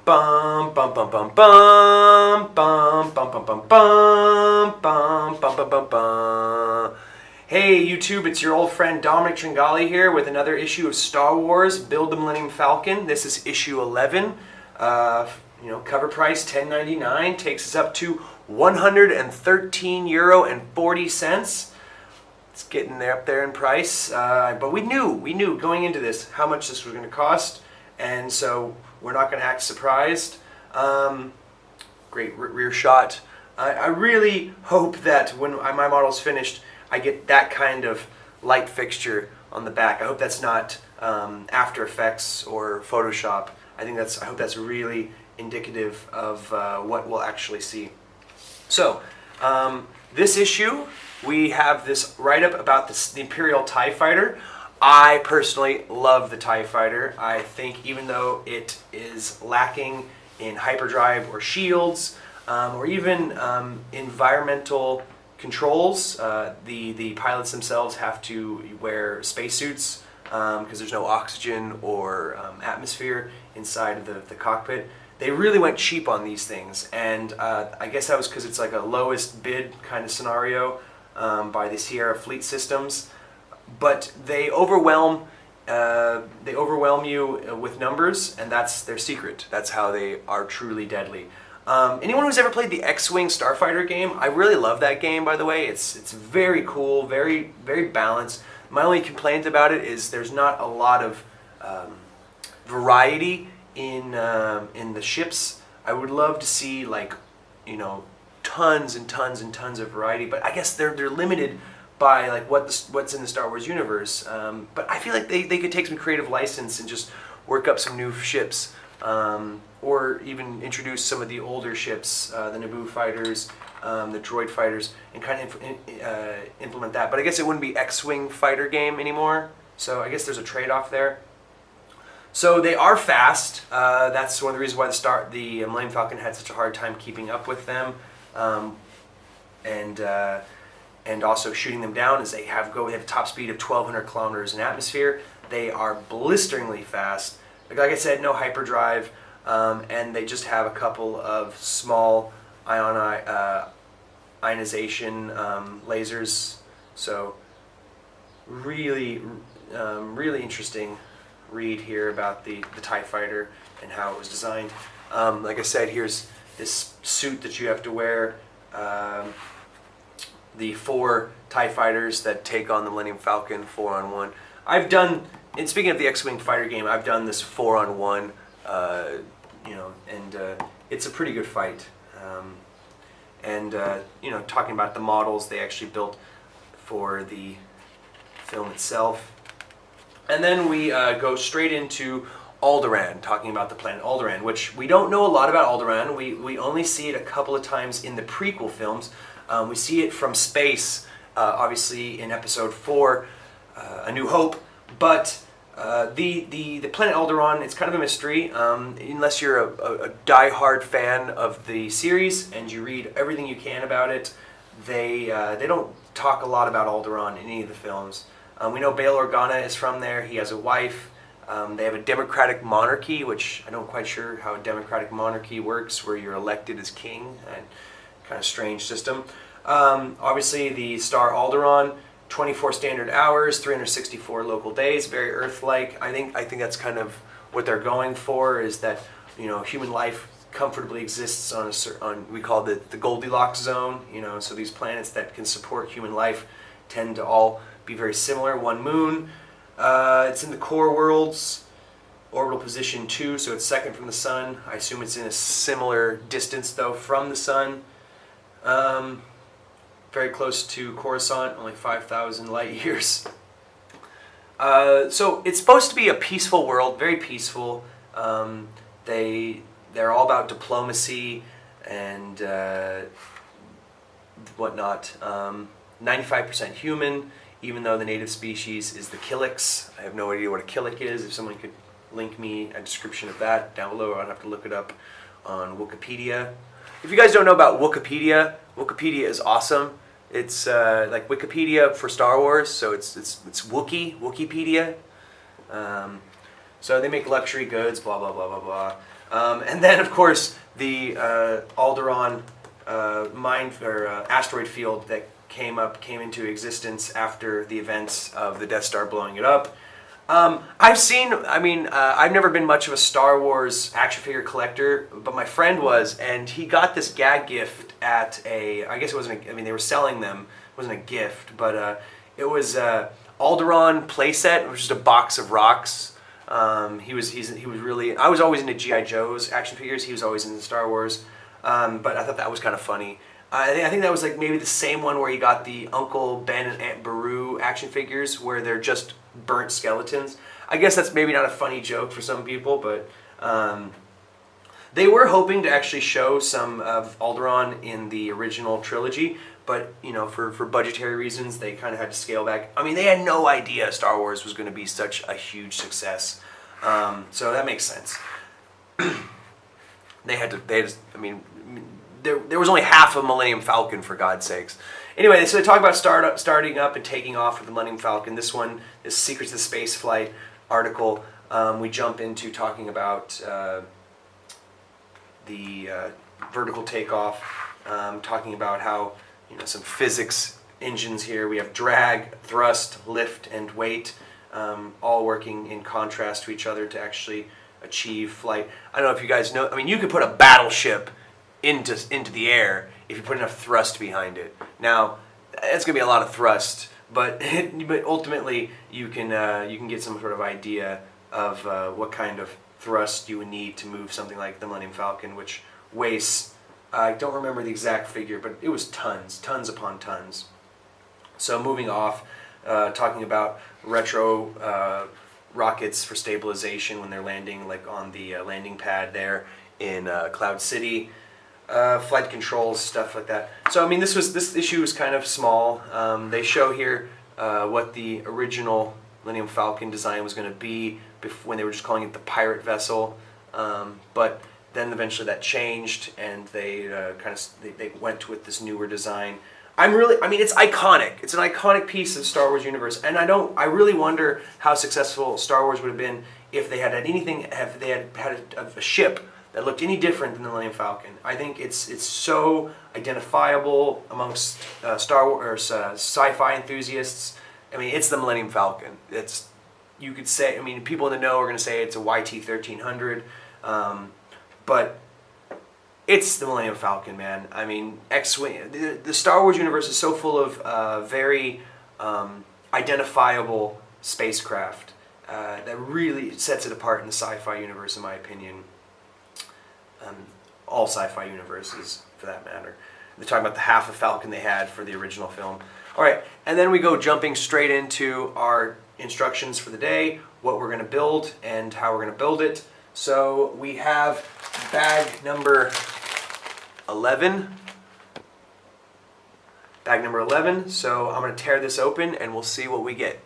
bum bum bum bum bum bum bum bum bum bum bum bum bum bum bum. Hey YouTube, it's your old friend Dominic Tringali here with another issue of Star Wars Build the Millennium Falcon. This is issue 11. Cover price $10.99, takes us up to €113.40. It's getting there up there in price, but we knew going into this how much this was going to cost, and so we're not going to act surprised. Great rear shot. I really hope that when my model's finished, I get that kind of light fixture on the back. I hope that's not After Effects or Photoshop. I hope that's really indicative of what we'll actually see. So, this issue, we have this write-up about the Imperial TIE Fighter. I personally love the TIE Fighter. I think even though it is lacking in hyperdrive or shields, or even environmental controls, the pilots themselves have to wear spacesuits because there's no oxygen or atmosphere inside of the cockpit. They really went cheap on these things, and I guess that was because it's like a lowest bid kind of scenario by the Sierra Fleet Systems. But they overwhelm you with numbers, and that's their secret. That's how they are truly deadly. Anyone who's ever played the X-Wing Starfighter game, I really love that game, by the way. It's very cool, very balanced. My only complaint about it is there's not a lot of variety in the ships. I would love to see tons and tons and tons of variety, but I guess they're limited by what's in the Star Wars universe. But I feel like they could take some creative license and just work up some new ships, or even introduce some of the older ships, the Naboo fighters, the droid fighters, and kind of implement that. But I guess it wouldn't be X-Wing fighter game anymore, so I guess there's a trade-off there. So they are fast. That's one of the reasons why the Millennium Falcon had such a hard time keeping up with them, and also shooting them down, as they have a top speed of 1,200 kilometers in atmosphere. They are blisteringly fast. Like I said, no hyperdrive, and they just have a couple of small ionization lasers. So really interesting read here about the TIE Fighter and how it was designed. Like I said, here's this suit that you have to wear. The 4 TIE Fighters that take on the Millennium Falcon 4-on-1. And speaking of the X-Wing fighter game, I've done this 4-on-1, and it's a pretty good fight. Talking about the models they actually built for the film itself. And then we go straight into Alderaan, talking about the planet Alderaan, which we don't know a lot about Alderaan. We only see it a couple of times in the prequel films. We see it from space, obviously in Episode 4, A New Hope, but the planet Alderaan, it's kind of a mystery. Unless you're a die-hard fan of the series and you read everything you can about it, they don't talk a lot about Alderaan in any of the films. We know Bail Organa is from there. He has a wife. They have a democratic monarchy, which I'm not quite sure how a democratic monarchy works, where you're elected as king. And kind of strange system. Obviously, the star Alderaan, 24 standard hours, 364 local days, very Earth-like. I think that's kind of what they're going for, is that human life comfortably exists on we call it the Goldilocks zone. So these planets that can support human life tend to all be very similar. One moon. It's in the core worlds. Orbital position 2, so it's second from the sun. I assume it's in a similar distance though from the sun. Very close to Coruscant, only 5,000 light years. So it's supposed to be a peaceful world, very peaceful. They're all about diplomacy and whatnot. 95% human, even though the native species is the Killiks. I have no idea what a Killik is. If someone could link me a description of that down below, I'd have to look it up on Wikipedia. If you guys don't know about Wikipedia, Wikipedia is awesome. It's like Wikipedia for Star Wars, so it's Wikipedia. So they make luxury goods, blah, blah, blah, blah, blah. And then, of course, the Alderaan asteroid field that came into existence after the events of the Death Star blowing it up. I've never been much of a Star Wars action figure collector, but my friend was, and he got this gag gift at I guess it wasn't, they were selling them, it wasn't a gift, but it was Alderaan playset. It was just a box of rocks. He was really, I was always into G.I. Joe's action figures, he was always into Star Wars, but I thought that was kind of funny. I think that was like maybe the same one where he got the Uncle Ben and Aunt Beru action figures where they're just burnt skeletons. I guess that's maybe not a funny joke for some people, but they were hoping to actually show some of Alderaan in the original trilogy, but for budgetary reasons they kind of had to scale back. I mean, they had no idea Star Wars was going to be such a huge success, so that makes sense. There was only half a Millennium Falcon, for God's sakes. Anyway, so they talk about starting up and taking off with the Millennium Falcon. This one is Secrets of the Space Flight article. We jump into talking about the vertical takeoff, talking about how some physics engines here. We have drag, thrust, lift, and weight, all working in contrast to each other to actually achieve flight. I don't know if you guys know. I mean, you could put a battleship into the air if you put enough thrust behind it. Now, it's going to be a lot of thrust, but ultimately you can get some sort of idea of what kind of thrust you would need to move something like the Millennium Falcon, which weighs, I don't remember the exact figure, but it was tons upon tons. So moving off, talking about retro rockets for stabilization when they're landing, like on the landing pad there in Cloud City. Flight controls, stuff like that. So I mean, this issue is kind of small. They show here what the original Millennium Falcon design was going to be when they were just calling it the pirate vessel. But then eventually that changed, and they they went with this newer design. It's iconic. It's an iconic piece of Star Wars universe, and I really wonder how successful Star Wars would have been if they had a ship that looked any different than the Millennium Falcon. I think it's so identifiable amongst Star Wars sci-fi enthusiasts. I mean, it's the Millennium Falcon. You could say, I mean, people in the know are going to say it's a YT-1300, but it's the Millennium Falcon, man. I mean, X-Wing. The Star Wars universe is so full of very identifiable spacecraft that really sets it apart in the sci-fi universe, in my opinion. All sci-fi universes, for that matter. They're talking about the half of Falcon they had for the original film. All right, and then we go jumping straight into our instructions for the day, what we're going to build and how we're going to build it. So we have bag number 11. Bag number 11. So I'm going to tear this open and we'll see what we get.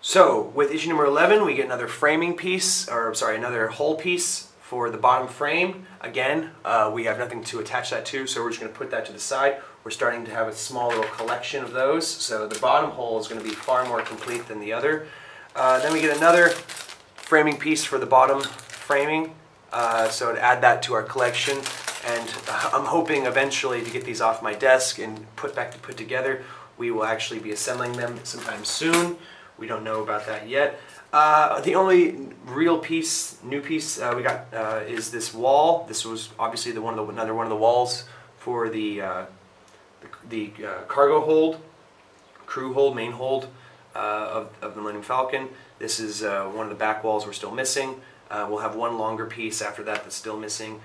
So with issue number 11, we get another framing piece, another hull piece for the bottom frame. Again, we have nothing to attach that to, so we're just going to put that to the side. We're starting to have a small little collection of those, so the bottom hull is going to be far more complete than the other. Then we get another framing piece for the bottom framing, so to add that to our collection. And I'm hoping eventually to get these off my desk and put together. We will actually be assembling them sometime soon. We don't know about that yet. The only real new piece we got is this wall. This was obviously another one of the walls for the cargo hold, crew hold, main hold of the Millennium Falcon. This is one of the back walls we're still missing. We'll have one longer piece after that that's still missing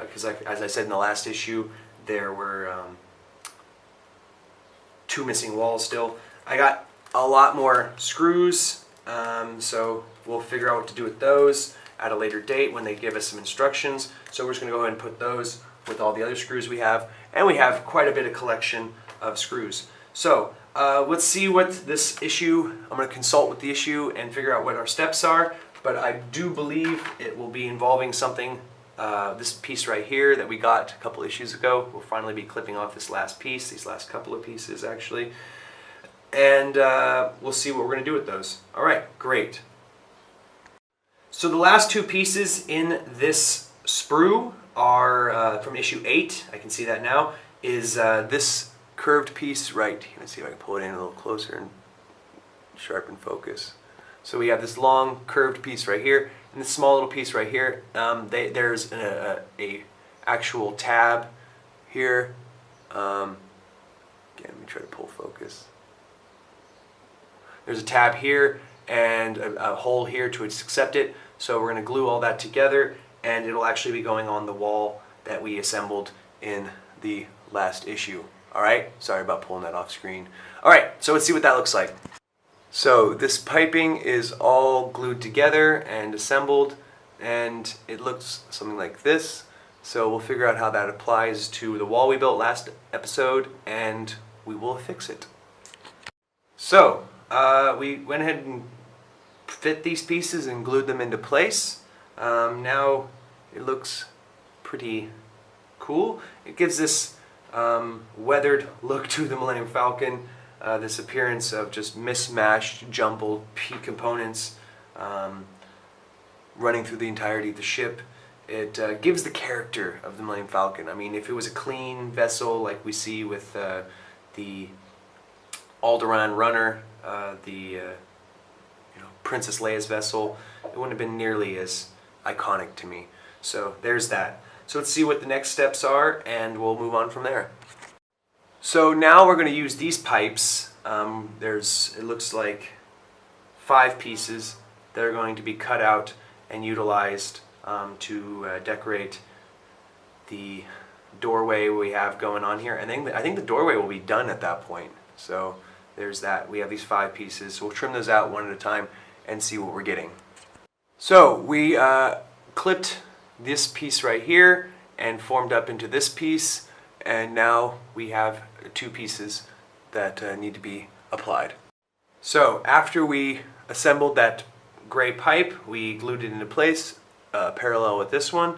because, as I said in the last issue, there were 2 missing walls still. I got a lot more screws, so we'll figure out what to do with those at a later date when they give us some instructions. So we're just going to go ahead and put those with all the other screws we have, and we have quite a bit of collection of screws. So let's see what this issue, I'm going to consult with the issue and figure out what our steps are, but I do believe it will be involving something, this piece right here that we got a couple issues ago. We'll finally be clipping off this last piece, these last couple of pieces actually. And we'll see what we're going to do with those. All right, great. So the last two pieces in this sprue are from issue 8, I can see that now, is this curved piece right here. Let's see if I can pull it in a little closer and sharpen focus. So we have this long curved piece right here and this small little piece right here. There's a actual tab here. Again, let me try to pull focus. There's a tab here and a hole here to accept it. So we're going to glue all that together and it'll actually be going on the wall that we assembled in the last issue. Alright, sorry about pulling that off screen. Alright, so let's see what that looks like. So this piping is all glued together and assembled and it looks something like this. So we'll figure out how that applies to the wall we built last episode and we will fix it. So we went ahead and fit these pieces and glued them into place. Now it looks pretty cool. It gives this weathered look to the Millennium Falcon, this appearance of just mismatched, jumbled components running through the entirety of the ship. It gives the character of the Millennium Falcon. I mean, if it was a clean vessel like we see with the Alderaan runner, Princess Leia's vessel, it wouldn't have been nearly as iconic to me. So there's that. So let's see what the next steps are and we'll move on from there. So now we're going to use these pipes. It looks like 5 pieces that are going to be cut out and utilized to decorate the doorway we have going on here. And I think the doorway will be done at that point. So there's that. We have these 5 pieces. So we'll trim those out one at a time and see what we're getting. So we clipped this piece right here and formed up into this piece, and now we have 2 pieces that need to be applied. So after we assembled that gray pipe, we glued it into place parallel with this one,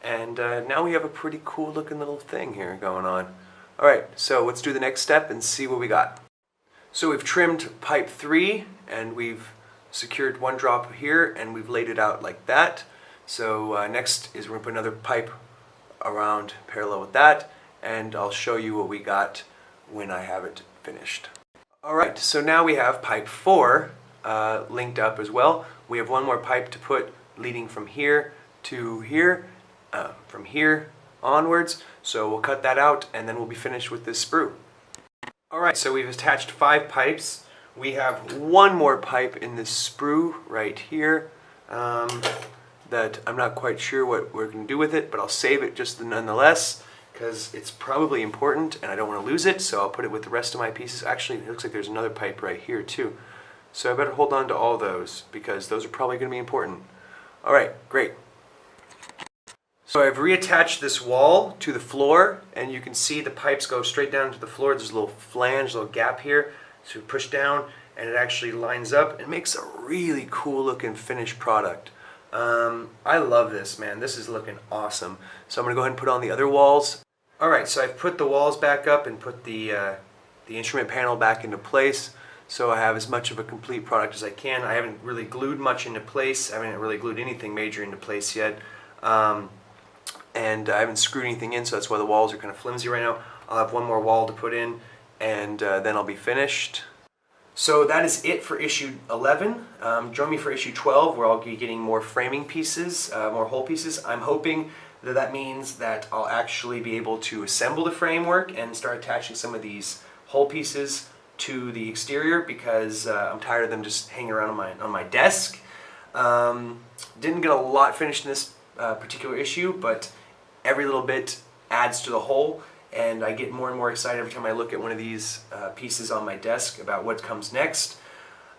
and now we have a pretty cool looking little thing here going on. Alright, so let's do the next step and see what we got. So we've trimmed pipe 3 and we've secured one drop here and we've laid it out like that. So next is we're going to put another pipe around parallel with that, and I'll show you what we got when I have it finished. Alright, so now we have pipe 4 linked up as well. We have one more pipe to put leading from here to here, from here onwards. So we'll cut that out and then we'll be finished with this sprue. Alright, so we've attached 5 pipes. We have one more pipe in this sprue right here that I'm not quite sure what we're going to do with it, but I'll save it just nonetheless because it's probably important and I don't want to lose it, so I'll put it with the rest of my pieces. Actually, it looks like there's another pipe right here too. So I better hold on to all those because those are probably going to be important. Alright, great. So I've reattached this wall to the floor and you can see the pipes go straight down to the floor. There's a little flange, a little gap here. So we push down and it actually lines up and makes a really cool looking finished product. I love this, man. This is looking awesome. So I'm going to go ahead and put on the other walls. Alright, so I've put the walls back up and put the instrument panel back into place. So I have as much of a complete product as I can. I haven't really glued much into place. I haven't really glued anything major into place yet. And I haven't screwed anything in, so that's why the walls are kind of flimsy right now. I'll have one more wall to put in and then I'll be finished. So that is it for issue 11. Join me for issue 12 where I'll be getting more framing pieces, more hole pieces. I'm hoping that that means that I'll actually be able to assemble the framework and start attaching some of these hole pieces to the exterior because I'm tired of them just hanging around on my desk. Didn't get a lot finished in this particular issue, but every little bit adds to the whole. And I get more and more excited every time I look at one of these pieces on my desk about what comes next.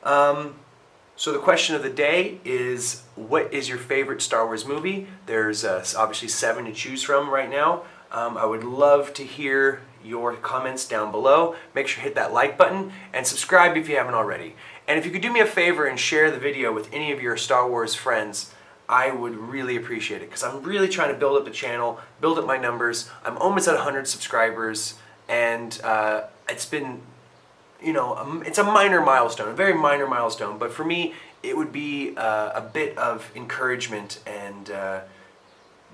So the question of the day is, what is your favorite Star Wars movie? There's obviously 7 to choose from right now. I would love to hear your comments down below. Make sure to hit that like button and subscribe if you haven't already. And if you could do me a favor and share the video with any of your Star Wars friends, I would really appreciate it because I'm really trying to build up the channel, build up my numbers. I'm almost at 100 subscribers and it's been, you know, it's a minor milestone, a very minor milestone, but for me it would be a bit of encouragement and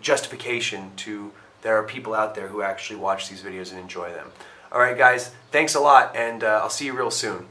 justification to there are people out there who actually watch these videos and enjoy them. Alright guys, thanks a lot, and I'll see you real soon.